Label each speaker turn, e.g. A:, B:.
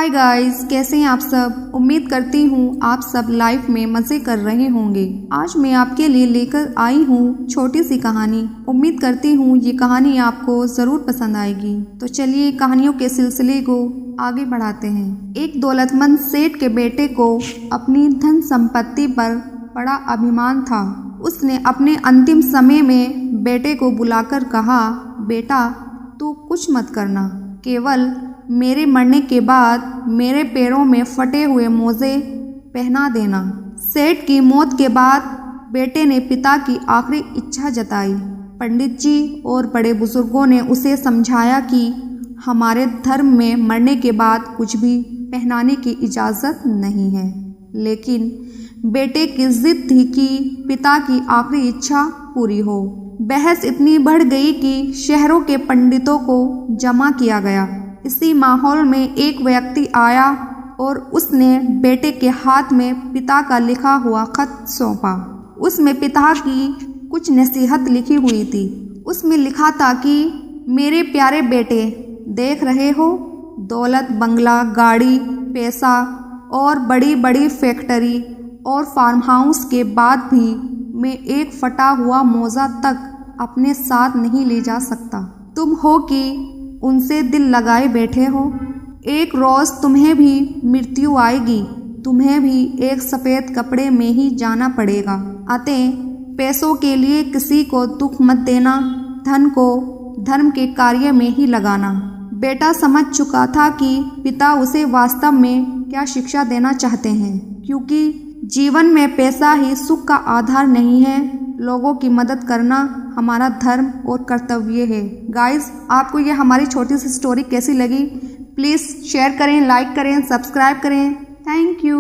A: Hi guys, कैसे हैं आप सब। उम्मीद करती हूँ आप सब लाइफ में मज़े कर रहे होंगे। आज मैं आपके लिए लेकर आई हूँ छोटी सी कहानी। उम्मीद करती हूँ ये कहानी आपको ज़रूर पसंद आएगी। तो चलिए कहानियों के सिलसिले को आगे बढ़ाते हैं। एक दौलतमंद सेठ के बेटे को अपनी धन संपत्ति पर बड़ा अभिमान था। उसने अपने अंतिम समय में बेटे को बुलाकर कहा, बेटा तू कुछ मत करना, केवल मेरे मरने के बाद मेरे पैरों में फटे हुए मोजे पहना देना। सेठ की मौत के बाद बेटे ने पिता की आखिरी इच्छा जताई। पंडित जी और बड़े बुजुर्गों ने उसे समझाया कि हमारे धर्म में मरने के बाद कुछ भी पहनाने की इजाज़त नहीं है, लेकिन बेटे की जिद थी कि पिता की आखिरी इच्छा पूरी हो। बहस इतनी बढ़ गई कि शहरों के पंडितों को जमा किया गया। इसी माहौल में एक व्यक्ति आया और उसने बेटे के हाथ में पिता का लिखा हुआ खत सौंपा। उसमें पिता की कुछ नसीहत लिखी हुई थी। उसमें लिखा था कि मेरे प्यारे बेटे, देख रहे हो, दौलत, बंगला, गाड़ी, पैसा और बड़ी बड़ी फैक्ट्री और फार्म हाउस के बाद भी मैं एक फटा हुआ मोजा तक अपने साथ नहीं ले जा सकता। तुम हो कि उनसे दिल लगाए बैठे हो। एक रोज़ तुम्हें भी मृत्यु आएगी, तुम्हें भी एक सफ़ेद कपड़े में ही जाना पड़ेगा। अतः पैसों के लिए किसी को दुख मत देना, धन को धर्म के कार्य में ही लगाना। बेटा समझ चुका था कि पिता उसे वास्तव में क्या शिक्षा देना चाहते हैं, क्योंकि जीवन में पैसा ही सुख का आधार नहीं है। लोगों की मदद करना हमारा धर्म और कर्तव्य है। गाइस, आपको ये हमारी छोटी सी स्टोरी कैसी लगी? प्लीज़ शेयर करें, लाइक करें, सब्सक्राइब करें। Thank you.